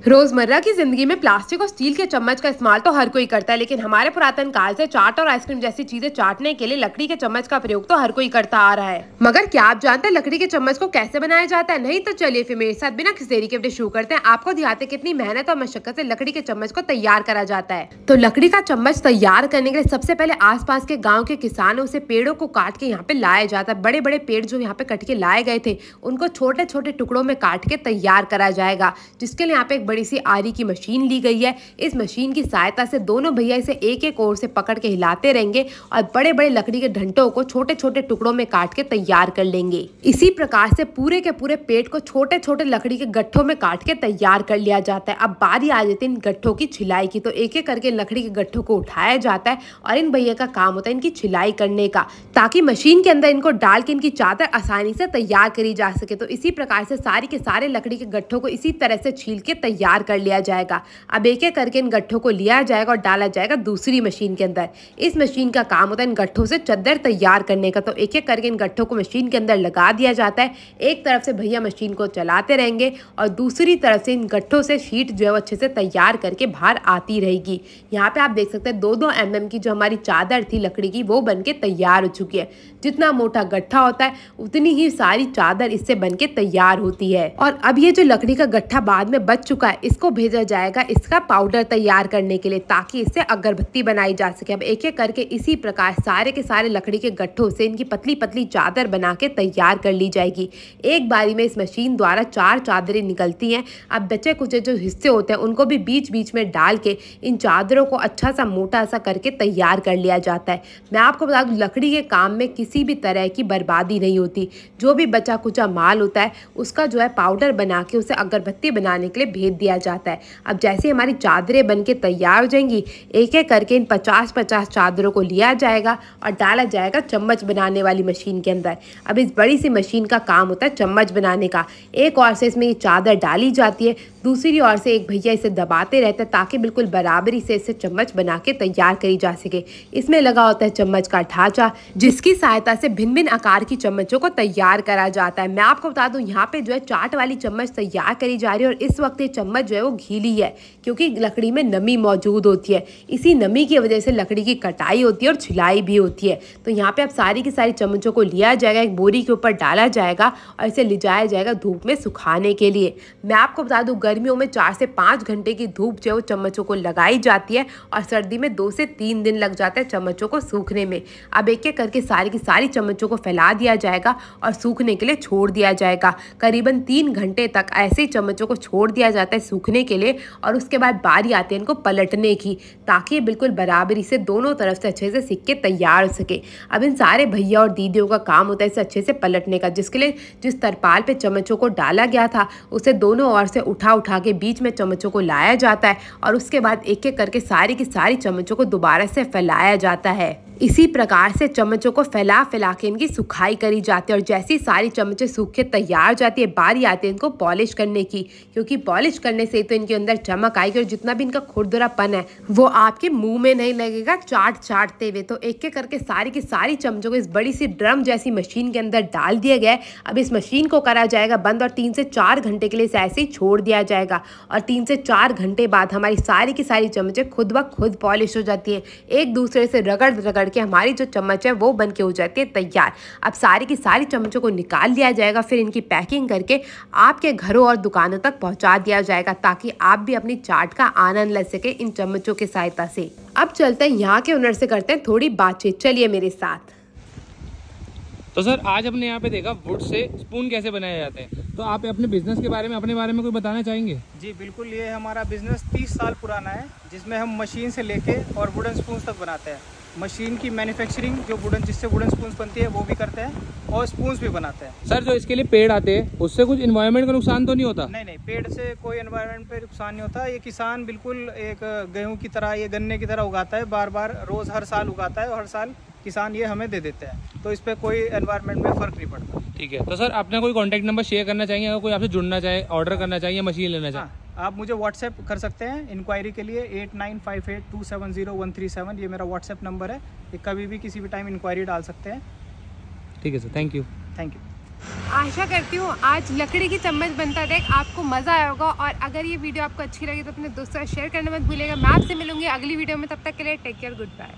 रोजमर्रा की जिंदगी में प्लास्टिक और स्टील के चम्मच का इस्तेमाल तो हर कोई करता है, लेकिन हमारे पुरातन काल से चाट और आइसक्रीम जैसी चीजें चाटने के लिए लकड़ी के चम्मच का प्रयोग तो हर कोई करता आ रहा है। मगर क्या आप जानते हैं लकड़ी के चम्मच को कैसे बनाया जाता है? नहीं तो चलिए फिर मेरे साथ बिना किसी देरी के शुरू करते हैं। आपको दिखाते कितनी मेहनत और मशक्कत से लकड़ी के चम्मच को तैयार करा जाता है। तो लकड़ी का चम्मच तैयार करने के लिए सबसे पहले आसपास के गाँव के किसानों से पेड़ों को काट के यहाँ पे लाया जाता है। बड़े बड़े पेड़ जो यहाँ पे कट के लाए गए थे उनको छोटे छोटे टुकड़ों में काट के तैयार करा जाएगा, जिसके लिए यहाँ पे एक बड़ी सी आरी की मशीन ली गई है। इस मशीन की सहायता से दोनों भैया इसे एक एक ओर से पकड़ के हिलाते रहेंगे और बड़े बड़े लकड़ी के डंठों को छोटे छोटे टुकड़ों में काट के तैयार कर लेंगे। इसी प्रकार से पूरे के पूरे पेड़ को छोटे छोटे लकड़ी के गट्ठों में काट के तैयार कर लिया जाता है। अब बारी आ जाती है इन गट्ठों की छिलाई की। तो एक एक करके लकड़ी के गट्ठों को उठाया जाता है और इन भैया का काम होता है इनकी छिलाई करने का, ताकि मशीन के अंदर इनको डाल के इनकी चादर आसानी से तैयार करी जा सके। तो इसी प्रकार से सारे के सारे लकड़ी के गट्ठों को इसी तरह से छील के तैयार कर लिया जाएगा। अब एक एक करके इन गट्ठों को लिया जाएगा और डाला जाएगा दूसरी मशीन के अंदर। इस मशीन का काम होता है इन गट्ठों से चादर तैयार करने का। तो एक एक करके इन गट्ठों को मशीन के अंदर लगा दिया जाता है। एक तरफ से भैया मशीन को चलाते रहेंगे और दूसरी तरफ से इन गट्ठों से शीट जो है वो अच्छे से तैयार करके बाहर आती रहेगी। यहाँ पे आप देख सकते हैं 2-2 mm की जो हमारी चादर थी लकड़ी की वो बनके तैयार हो चुकी है। जितना मोटा गट्ठा होता है उतनी ही सारी चादर इससे बनके तैयार होती है। और अब ये जो लकड़ी का गट्ठा बाद में बच चुका है इसको भेजा जाएगा इसका पाउडर तैयार करने के लिए, ताकि इससे अगरबत्ती बनाई जा सके। अब एक एक करके इसी प्रकार सारे के सारे लकड़ी के गट्ठों से इनकी पतली पतली चादर बना के तैयार कर ली जाएगी। एक बारी में इस मशीन द्वारा 4 चादरें निकलती हैं। अब बचे कुछ जो हिस्से होते हैं उनको भी बीच बीच में डाल के इन चादरों को अच्छा सा मोटा सा करके तैयार कर लिया जाता है। मैं आपको बता दूं लकड़ी के काम में किसी भी तरह की बर्बादी नहीं होती। जो भी बचा कुचा माल होता है उसका जो है पाउडर बना के उसे अगरबत्ती बनाने के लिए भेज दिया जाता है। अब जैसे हमारी चादरें बनके तैयार हो जाएंगी एक एक करके इन 50-50 चादरों को लिया जाएगा और डाला जाएगा चम्मच बनाने वाली मशीन के अंदर। अब इस बड़ी सी मशीन का काम होता है चम्मच बनाने का। एक ओर से इसमें ये चादर डाली जाती है, दूसरी ओर से एक भैया इसे दबाते रहते हैं ताकि बिल्कुल बराबरी से इसे चम्मच बना के तैयार करी जा सके। इसमें लगा होता है चम्मच का ढांचा, जिसकी सहायता से भिन्न भिन्न आकार की चम्मचों को तैयार करा जाता है। मैं आपको बता दूं यहाँ पे जो है चाट वाली चम्मच तैयार करी जा रही है और इस वक्त ये चम्मच जो है वो गीली है, क्योंकि लकड़ी में नमी मौजूद होती है। इसी नमी की वजह से लकड़ी की कटाई होती है और छिलाई भी होती है। तो यहाँ पे अब सारी की सारी चम्मचों को लिया जाएगा, एक बोरी के ऊपर डाला जाएगा और इसे ले जाया जाएगा धूप में सुखाने के लिए। मैं आपको बता दूं गर्मियों में 4 से 5 घंटे की धूप जो है वो चम्मचों को लगाई जाती है और सर्दी में 2 से 3 दिन लग जाता है चम्मचों को सूखने में। अब एक एक करके सारी की सारी चम्मचों को फैला दिया जाएगा और सूखने के लिए छोड़ दिया जाएगा। करीबन 3 घंटे तक ऐसे ही चम्मचों को छोड़ दिया जाता है सूखने के लिए और उसके बाद बारी आती है इनको पलटने की, ताकि बिल्कुल बराबरी से दोनों तरफ से अच्छे से सिक के तैयार हो सके। अब इन सारे भैया और दीदियों का काम होता है इसे अच्छे से पलटने का, जिसके लिए जिस तरपाल पे चम्मचों को डाला गया था उसे दोनों ओर से उठा उठा के बीच में चम्मचों को लाया जाता है और उसके बाद एक एक करके सारी की सारी चम्मचों को दोबारा से फैलाया जाता है। इसी प्रकार से चम्मचों को फैला फैला के इनकी सुखाई करी जाती है और जैसी सारी चम्मचें सूख के तैयार हो जाती है बारी आती है इनको पॉलिश करने की, क्योंकि पॉलिश करने से तो इनके अंदर चमक आएगी और जितना भी इनका खुरदरापन है वो आपके मुंह में नहीं लगेगा चाटते हुए। तो एक एक करके सारी की सारी चम्मचों को इस बड़ी सी ड्रम जैसी मशीन के अंदर डाल दिया गया है। अब इस मशीन को करा जाएगा बंद और 3 से 4 घंटे के लिए इसे ऐसे ही छोड़ दिया जाएगा और 3 से 4 घंटे बाद हमारी सारी की सारी चम्मचें खुद ब खुद पॉलिश हो जाती है। एक दूसरे से रगड़ रगड़ के हमारी जो चम्मच है वो बन के हो जाती है तैयार। अब सारी की सारी चम्मचों को निकाल लिया जाएगा, फिर इनकी पैकिंग करके आपके घरों और दुकानों तक पहुंचा दिया जाएगा, ताकि आप भी अपनी चाट का आनंद ले सके इन चम्मचों की सहायता से। अब चलते हैं यहाँ के ओनर से करते हैं थोड़ी बातचीत, चलिए मेरे साथ। तो सर आज हमने यहाँ पे देखा वुड से स्पून कैसे बनाए जाते हैं, तो आप अपने बिजनेस के बारे में अपने बारे में कोई बताना चाहेंगे? जी बिल्कुल, ये हमारा बिजनेस 30 साल पुराना है, जिसमें हम मशीन से लेके और वुडन स्पून तक बनाते हैं। मशीन की मैन्युफैक्चरिंग जो जिससे वुडन स्पून्स बनती है वो भी करते हैं और स्पून्स भी बनाते हैं। सर जो इसके लिए पेड़ आते हैं उससे कुछ एनवायरनमेंट का नुकसान तो नहीं होता? नहीं, पेड़ से कोई एनवायरनमेंट पे नुकसान नहीं होता। ये किसान बिल्कुल एक गेहूं की तरह, ये गन्ने की तरह उगाता है, बार बार रोज़ हर साल उगाता है और हर साल किसान ये हमें दे देते हैं, तो इस पर कोई एनवायरनमेंट में फ़र्क नहीं पड़ता। ठीक है, तो सर अपना कोई कॉन्टैक्ट नंबर शेयर करना चाहिए अगर कोई आपसे जुड़ना चाहे, ऑर्डर करना चाहिए, मशीन लेना चाहे? हाँ, आप मुझे व्हाट्सएप कर सकते हैं इंक्वायरी के लिए 8958270137। ये मेरा व्हाट्सएप नंबर है, ये कभी भी किसी भी टाइम इंक्वायरी डाल सकते हैं। ठीक है sir, thank you. Thank you. आशा करती हूँ आज लकड़ी की चम्मच बनता देख आपको मज़ा आया होगा। और अगर ये वीडियो आपको अच्छी लगी तो अपने दोस्तों से शेयर करना मत भूलिएगा। मैं आपसे मिलूंगी अगली वीडियो में, तब तक के लिए टेक केयर, गुड बाय।